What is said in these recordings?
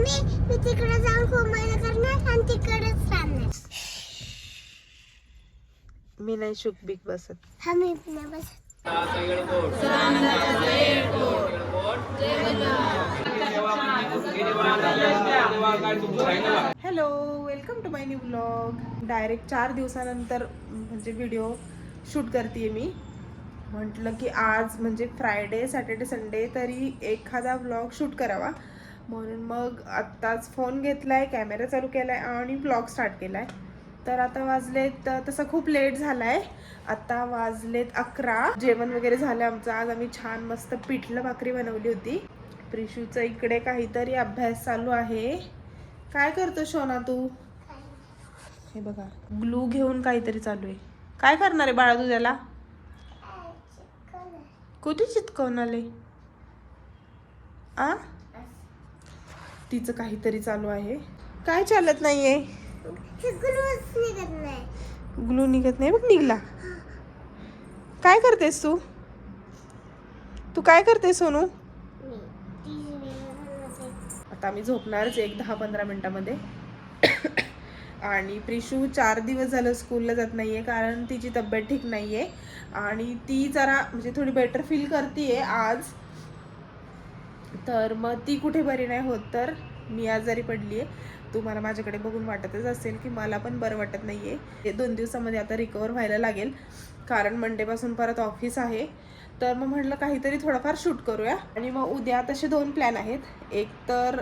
मी तिकडे जाऊन घुमायला करणार आणि तिकडेच राहणार. मी नाही शुकबिक बसत. हा मी नाही बसत. Hello, welcome to my new vlog. Direct 4 दिवसानंतर म्हणजे व्हिडिओ शूट करते मी. म्हटलं की आज म्हणजे फ्रायडे सॅटर्डे संडे तरी एखादा व्लॉग शूट करावा, म्हणून मग आत्ताच फोन घेतलाय, कॅमेरा चालू केलाय आणि व्लॉग स्टार्ट केलाय. तर आता वाजलेत, तसं खूप लेट झालाय, आता वाजलेत 11. जेवण वगैरे झालं आमचं. आज आम्ही छान मस्त पिठलं भाकरी बनवली होती. प्रिशूचा इकडे काहीतरी अभ्यास चालू आहे. काय करतो शोना तू? हे बघा, ग्लू घेऊन काहीतरी चालू आहे. काय करणार आहे बाळा तू त्याला? कुठे चिटकवून आले? आ तिचं काहीतरी चालू आहे. काय चालत नाहीये? ग्लू निघत नाही. बघ निघला. काय करतेस तू? तू काय करतेस सोनू? आता आम्ही झोपणारच एक 10-15 मिनिटामध्ये. आणि प्रिशू 4 दिवस झालं स्कूलला जात नाहीये कारण तिची तब्येत ठीक नाहीये आणि ती जरा म्हणजे थोडी बेटर फील करतीये आज. तर मग ती कुठे बरी नाही होत, तर मी आजारी पडली आहे. तुम्हाला माझ्याकडे बघून वाटतच असेल की मला पण बरं वाटत नाही आहे. 2 दिवसामध्ये आता रिकवर व्हायला लागेल कारण मंडेपासून परत ऑफिस आहे. तर मग म्हटलं काहीतरी थोडंफार शूट करूया. आणि मग उद्या तसे 2 प्लॅन आहेत. एक तर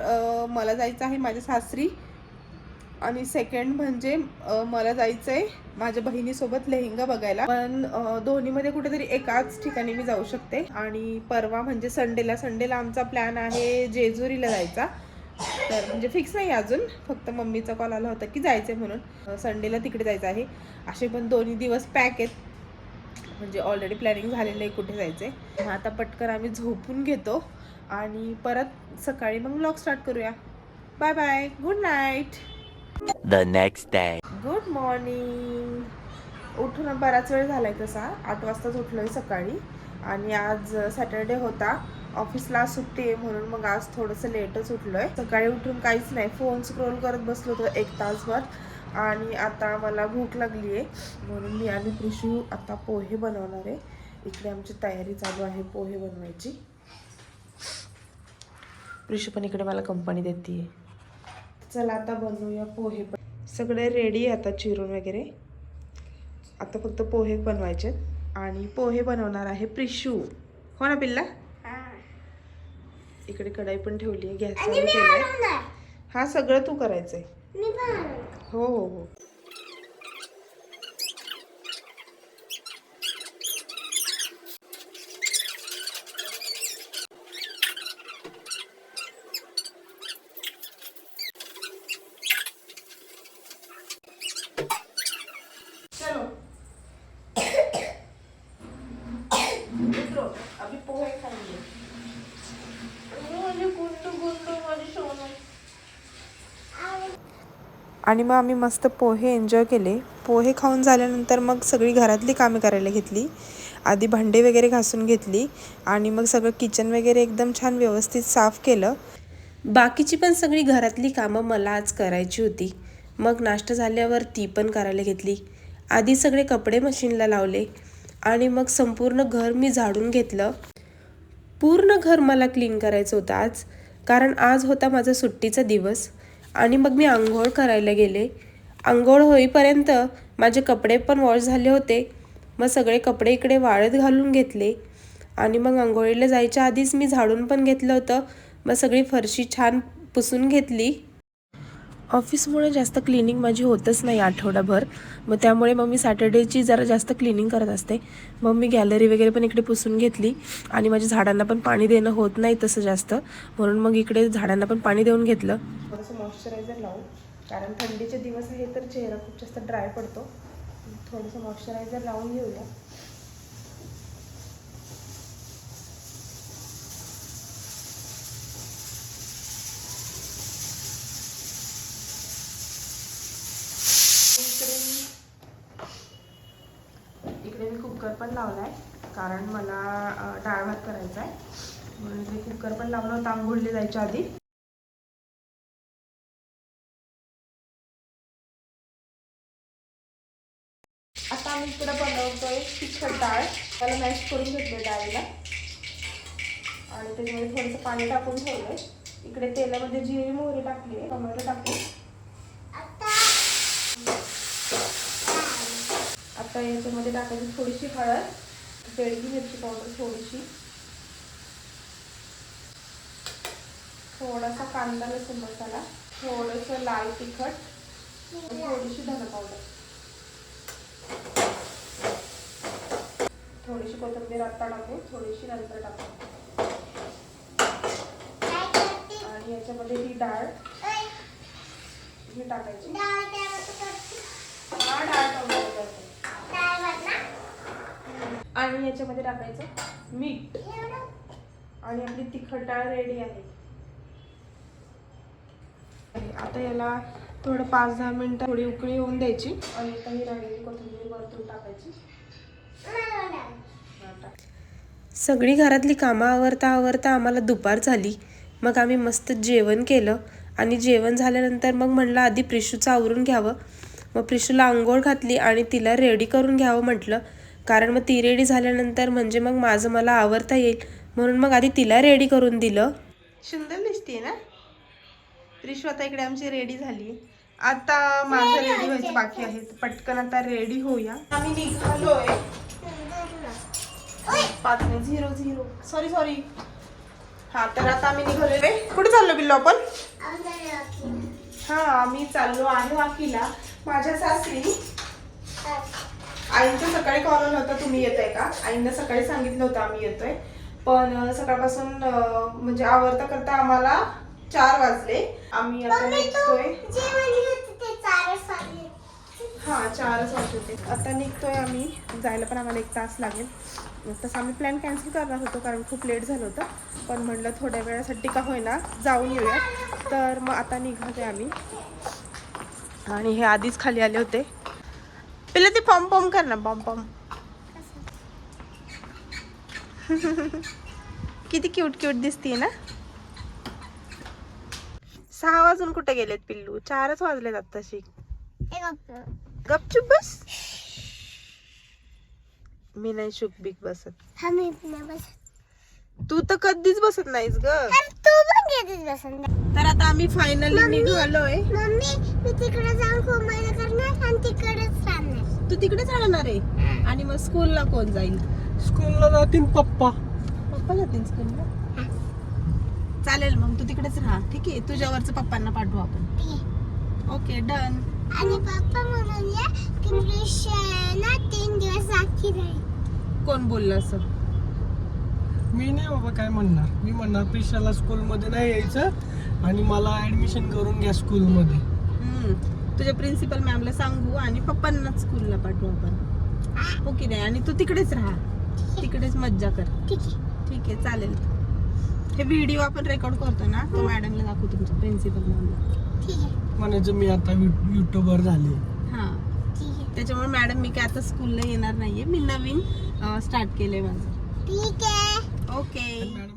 मला जायचं आहे माझ्या सासरी आणि सेकंड म्हणजे मला जायचं आहे माझ्या बहिणीसोबत लेहंगा बघायला. पण दोन्हीमध्ये कुठेतरी एकाच ठिकाणी मी जाऊ शकते. आणि परवा म्हणजे संडेला आमचा प्लॅन आहे जेजुरीला जायचा. तर म्हणजे फिक्स नाही अजून, फक्त मम्मीचा कॉल आला होता की जायचं आहे म्हणून. संडेला तिकडे जायचं आहे. असे पण दोन्ही दिवस पॅक आहेत, म्हणजे ऑलरेडी प्लॅनिंग झालेलं आहे कुठे जायचं आहे. मग आता पटकन आम्ही झोपून घेतो आणि परत सकाळी मग व्लॉग स्टार्ट करूया. Bye bye, good night. The next day. Good morning. उठून बराच वेळ झालाय, तसा 8 वाजताच उठलोय सकाळी. आणि आज सॅटर्डे होता, ऑफिसला सुट्टी आहे म्हणून मग आज थोडंसं लेटच उठलोय. सकाळी उठून काहीच नाही, फोन स्क्रोल करत बसलो होतो 1 तासभर. आणि आता मला भूक लागली आहे म्हणून मी आणि प्रिशू आता पोहे बनवणार आहे. इकडे आमची तयारी चालू आहे पोहे बनवायची. प्रिशू पण इकडे मला कंपनी देते. चला आता बनवूया पोहे. सगळे रेडी आहे आता चिरून वगैरे. आता फक्त पोहे बनवायचे आणि पोहे बनवणार आहे प्रिशू. हो ना पिल्ला? इकडे कढाई पण ठेवली आहे, गॅस चालू केलाय. हा सगळं तू करायचंय. हो हो हो. अभी पोहे खाएंगे. आणि मग आम्ही मस्त पोहे एन्जॉय केले. पोहे खाऊन झाल्यानंतर मग सगळी घरातली कामे करायला घेतली. आधी भांडे वगैरे घासून घेतली आणि मग सगळं किचन वगैरे एकदम छान व्यवस्थित साफ केलं. बाकीची पण सगळी घरातली कामं मला आज करायची होती. मग नाश्ता झाल्यावर ती पण करायला घेतली. आधी सगळे कपडे मशीनला लावले आणि मग संपूर्ण घर मी झाडून घेतलं. पूर्ण घर मला क्लीन करायचं होतं आज, कारण आज होता माझा सुट्टीचा दिवस. आणि मग मी आंघोळ करायला गेले. आंघोळ होईपर्यंत माझे कपडे पण वॉश झाले होते. मग सगळे कपडे इकडे वाळत घालून घेतले आणि मग आंघोळीला जायच्या आधीच मी झाडून पण घेतलं होतं. मग सगळी फरशी छान पुसून घेतली. ऑफिसमुळे जास्त क्लिनिंग माझी होतच नाही आठवडाभर, मग त्यामुळे मग मी सॅटर्डेची जरा जास्त क्लिनिंग करत असते. मग मी गॅलरी वगैरे पण इकडे पुसून घेतली आणि माझ्या झाडांना पण पाणी देणं होत नाही तसं जास्त, म्हणून मग इकडे झाडांना पण पाणी देऊन घेतलं. थोडंसं मॉइश्चरायझर लावून, कारण थंडीचे दिवस आहे तर चेहरा खूप जास्त ड्राय पडतो. थोडंसं मॉइश्चरायझर लावून घेऊया. इकडे मी कुकर पण लावलाय कारण मला डाळ भात करायचा आहे, म्हणून मी कुकर पण लावला होता आंघोळीला जायच्या आधी. आम्ही इकडे बनवतोय तिखट डाळ. त्याला मॅश करून घेतले डाळीला आणि त्याच्यामध्ये थोडंसं पाणी टाकून ठेवलंय. इकडे तेलामध्ये जिरे मोहरी टाकली, टोमॅटो टाकले. आता याच्यामध्ये टाकायची थोडीशी हळद, बेडगी मिरची पावडर थोडीशी, थोडासा कांदा लसूण मसाला, थोडंसं लाल तिखट, थोडीशी धना पावडर, थोडीशी कोथिंबीर आता टाकू, थोडीशी नंतर टाकू. आणि याच्यामध्ये ही डाळ ही टाकायची. आणि याच्यामध्ये टाकायचं मीठ आणि आपली तिखट डाळ रेडी आहे. आता याला थोडं 5-10 मिनिटं थोडी उकळी होऊन द्यायची आणि आता ही राहिलेली कोथिंबीर वरतून टाकायची. सगळी घरातली कामं आवरता आवरता आम्हाला दुपार झाली. मग आम्ही मस्त जेवण केलं आणि जेवण झाल्यानंतर मग म्हणलं आधी प्रिशूचं आवरून घ्यावं. मग प्रिशूला आंघोळ घातली आणि तिला रेडी करून घ्यावं म्हटलं, कारण मग ती रेडी झाल्यानंतर म्हणजे मग माझं मला आवरता येईल, म्हणून मग आधी तिला रेडी करून दिलं. सुंदर दिसते ना प्रिशू. आता इकडे आमची रेडी झाली. आता माझं रेडी व्हायचं बाकी आहे. पटकन आता रेडी होऊया. आम्ही निघालोय 5-0 सॉरी. हा तर आता आम्ही निघालोय. कुठे चाललो बिल्लो आपण? हा आम्ही चाललो आहे वाकीला. माझ्या सासरी आईंचं सकाळी कॉल आला होता, तुम्ही येताय का? आईंना सकाळी सांगितलं होतं आम्ही येतोय, पण सकाळपासून म्हणजे आवरता करता आम्हाला 4 वाजले. आम्ही आता निघतोय. हा 4च वाजले. आता निघतोय आम्ही. जायला पण आम्हाला 1 तास लागेल. तसं आम्ही प्लॅन कॅन्सल करणार होतो कारण खूप लेट झालं होतं, पण म्हटलं थोड्या वेळासाठी का होईना जाऊन येऊया. तर मग आता निघालोय आम्ही. आणि हे आधीच खाली आले होते. पहिले ते पॉम पॉम कर ना, पॉम पॉम. किती क्यूट क्यूट दिसतीये ना. 6 वाजून कुठे गेलेत पिल्लू? 4च वाजलेत आत्ताशी. गपचूप बस. मी नाही शुक बिक बसत. तू तर कधीच बसत नाहीस ग. तर आता आम्ही फायनली निघालोय. मी तिकडे जाऊन खूप मजा करणार आणि तिकडेच राहणार. तू तिकडेच राहणार आहे? आणि मग स्कूलला कोण जाईल? स्कूलला जातील पप्पा. पप्पा जातील स्कूलला? चालेल मग तू तिकडेच राहा. ठीक आहे, तुझ्यावरचं पप्पांना पाठवू आपण. Okay done. आणि पप्पा म्हणूया की प्रिशाला 3 दिवस राखी राहील. कोण बोललं असं? मी नाही बाबा काय म्हणणार. मी म्हणणार प्रिशाला स्कूलमध्ये नाही यायचं आणि मला ऍडमिशन करून घ्या स्कूलमध्ये. तुझ्या प्रिन्सिपल मॅमला सांगू आणि पप्पांनाच स्कूलला पाठवू आपण. ओके नाही, आणि तू तिकडेच राहा, तिकडेच मज्जा कर. ठीक आहे चालेल. हे व्हिडिओ आपण रेकॉर्ड करतो ना, तो मॅडमला दाखवू तुमच्या प्रिन्सिपल मॅमला. म्हणायचं मी आता युट्यूबर झाले. हा त्याच्यामुळे मॅडम मी काय आता स्कूलला येणार नाहीये, मी नवीन स्टार्ट केलंय माझं. ठीक आहे. ओके. मॅडम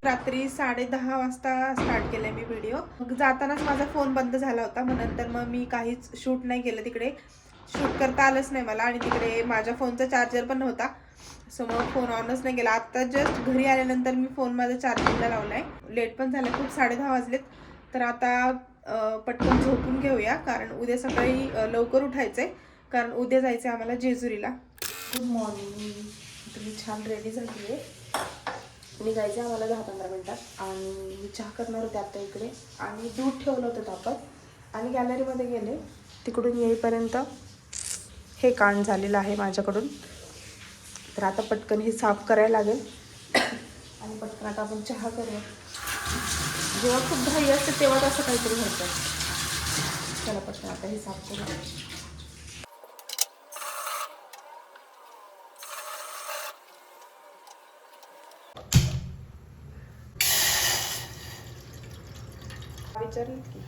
रात्री 10:30 वाजता स्टार्ट केलाय मी व्हिडिओ. मग जातानाच माझा फोन बंद झाला होता, मग नंतर मग मी काहीच शूट नाही केलं. तिकडे शूट करता आलंच नाही मला आणि तिकडे माझ्या फोनचा चार्जर पण नव्हता, सो मग फोन ऑनच नाही केला. आता जस्ट घरी आल्यानंतर मी फोन माझा चार्जिंगला लावलाय. लेट पण झालं खूप, 10:30 वाजलेत. तर आता पटकन झोपून घेऊया, कारण उद्या सकाळी लवकर उठायचंय, कारण उद्या जायचंय आम्हाला जेजुरीला. Good morning. तुम्ही छान रेडी झाली आहे. निघायचं आहे आम्हाला 10-15 मिनिटात. आणि मी चहा करणार होते आता इकडे, आणि दूध ठेवलं होतं तापत आणि गॅलरीमध्ये गेले. तिकडून येईपर्यंत हे कांड झालेलं आहे माझ्याकडून. तर आता पटकन हे साफ करायला लागेल आणि पटकन आता आपण चहा करूया. जेव्हा खूप घाई असते तेव्हा असं काहीतरी होतं. चला पटकन आता हे साफ करूया. विचारलं की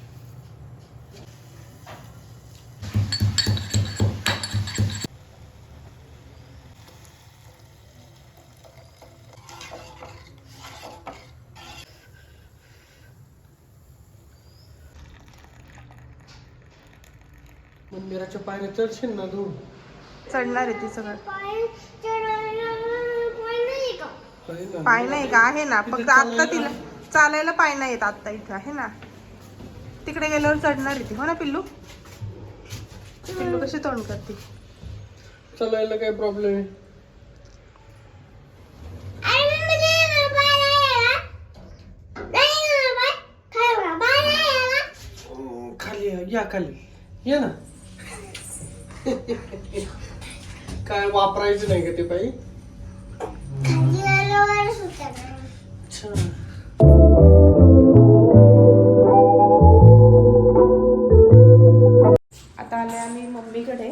मंदिराच्या पायऱ्या चढशील ना तू? चढणार आहे ती सगळं. पाय चढायला पाय नाही का? आहे ना. पाय नाही का? आहे ना, फक्त आता तिला चालायला पाय नाही येत. आता इथं आहे ना, तिकडे गेल्यावर चढणार आहे ती. हो ना पिल्लू? पिल्लू कशी तोंड करते? चालायला काय प्रॉब्लेम आहे? अरे मम्मी नाही पाय नाही आला. नाही पाय खायला पाय नाही आला. खाली या, खाली या ना. काय वापरायचं नाही का ते पायी? खाली आल्यावर सुटणार. अच्छा. आता आले आम्ही मम्मीकडे.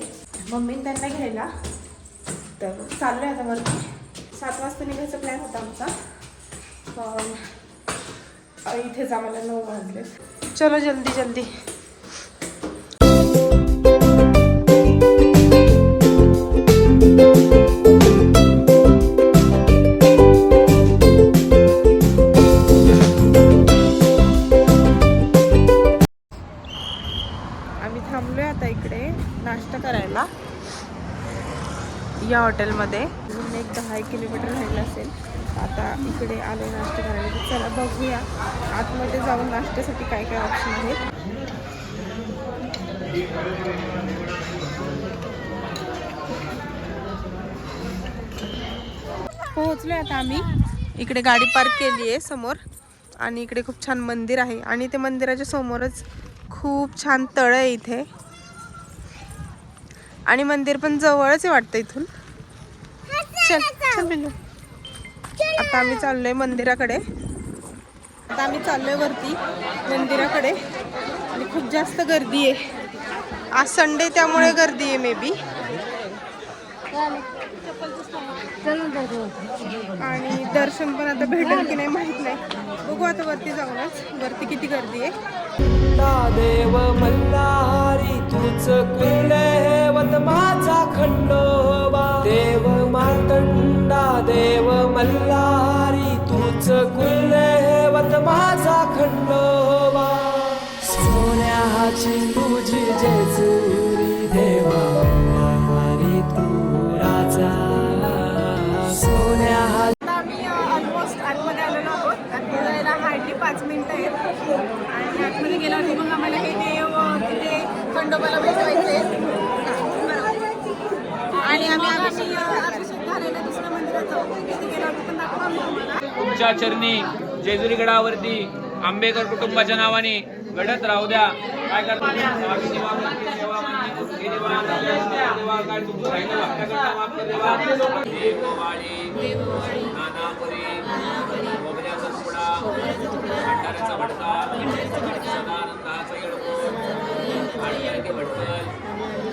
मम्मीने त्यांना घ्यायला, तर चाललोय आता वरती. 7 वाजता निघायचा प्लॅन होता आमचा, पण इथेच आम्हाला 9 वाजले. चलो जल्दी जल्दी. आम्ही थांबलोय आता इकडे नाश्ता करायला या हॉटेलमध्ये. अजून एक 10 किलोमीटर राहिलं असेल. आता इकडे आलो नाश्ता करायला. तर चला बघूया आतमध्ये जाऊन नाश्त्यासाठी काय काय ऑप्शन आहेत. पोहोचलोय आता आम्ही. इकडे गाडी पार्क केली आहे समोर, आणि इकडे खूप छान मंदिर आहे, आणि ते मंदिराच्या समोरच खूप छान तळ आहे इथे, आणि मंदिर पण जवळच आहे वाटतं इथून. चल चल पिल्लू. आता आम्ही चाललोय मंदिराकडे. आता आम्ही चाललोय वरती मंदिराकडे, आणि खूप जास्त गर्दी आहे. आज संडे त्यामुळे गर्दी आहे मे बी. आणि दर्शन पण आता भेटेल की नाही माहित नाही. बघू आता वरती जाऊनच, वरती किती गर्दी आहे. देव मल्हारी तूच कुलदैवत माझा खंडोबा. देव मार्तंडा देव मल्हारी तूच कुलदैवत माझा खंडोबा. सोन्याची तुझी जेजुरी देवा मल्हारी तू राजा. सोन्या आम्ही ऑलमोस्ट आतमध्ये आलेलो आहोत. आतमध्ये जायला हार्डली 5 मिनिटं आहेत, आणि आतमध्ये गेल्यावरती मग आम्हाला हे देव तिथे खंडोबाला भेटवायचे. आणि आम्ही अभिषेक झालेल्या दुसऱ्या मंदिरात जाऊ. तिथे गेल्यावरती पण दाखवू आम्ही तुम्हाला. तुमच्या चरणी जेजुरी गडावरती आंबेकर कुटुंबाच्या नावाने घडत राहू द्या. काय करता काय तुमचं राहिलं आपल्याकडनं वापर देवा. देववाळी नानापुरी मोगऱ्याचा तुकडा भंडाऱ्याचा भडका सदानंदाचा येडकोट आणखी भटकल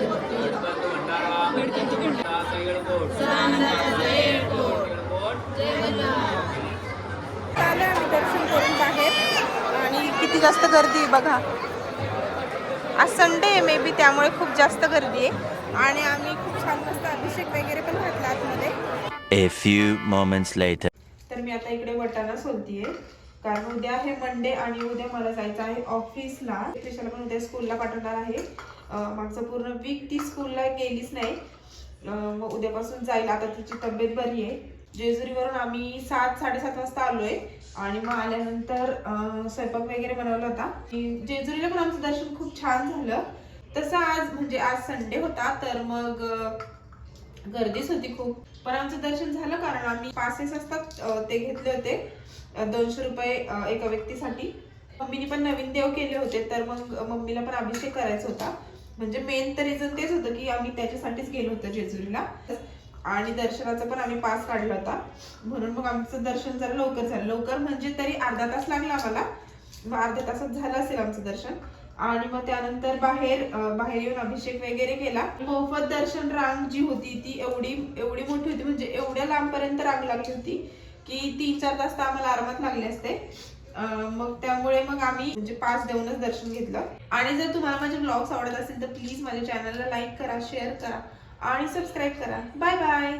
भटकल तो भंडारा भटकलचा येडकोट आलो आम्ही दर्शन करून बाहेर, आणि किती जास्त गर्दी आहे बघा. आज संडे आहे मे बी, त्यामुळे खूप जास्त गर्दी आहे. आणि आम्ही खूप छान मस्त अभिषेक वगैरे पण घातला आतमध्ये. A few moments later. तर मी आता इकडे वटाणा सोलतीये, कारण उद्या आहे मंडे, आणि उद्या मला जायचं आहे ऑफिसला. त्रिशाला पण उद्या स्कूलला पाठवणार आहे. मागचं पूर्ण वीक ती स्कूलला गेलीच नाही, मग उद्यापासून जाईल. आता तिची तब्येत बरी आहे. जेजुरीवरून आम्ही 7-7:30 वाजता आलोय, आणि मग आल्यानंतर स्वयंपाक वगैरे बनवला होता. जेजुरीला पण आमचं दर्शन खूप छान झालं. तसं आज म्हणजे आज संडे होता, तर मग गर्दीच होती खूप, पण आमचं दर्शन झालं, कारण आम्ही पासेस असतात ते घेतले होते 200 रुपये एका व्यक्तीसाठी. मम्मीने पण नवीन देव केले होते, तर मग मम्मीला पण अभिषेक करायचा होता. म्हणजे मेन तर रिझन तेच होतं की आम्ही त्याच्यासाठीच गेलो होतो जेजुरीला, आणि दर्शनाचा पण आम्ही पास काढला होता, म्हणून मग आमचं दर्शन जरा लवकर झालं. लवकर म्हणजे तरी अर्धा तास लागला आम्हाला, मग अर्ध्या तासात झालं असेल आमचं दर्शन. आणि मग त्यानंतर बाहेर येऊन अभिषेक वगैरे केला. मोफत दर्शन रांग जी होती ती एवढी मोठी होती, म्हणजे एवढ्या लांबपर्यंत रांग लागली होती की 3-4 तास तर आम्हाला आरामात लागले असते. मग त्यामुळे मग आम्ही म्हणजे पास देऊनच दर्शन घेतलं. आणि जर तुम्हाला माझे ब्लॉग्स आवडत असेल तर प्लीज माझ्या चॅनलला लाईक करा, शेअर करा आणि सबस्क्राईब करा. Bye bye.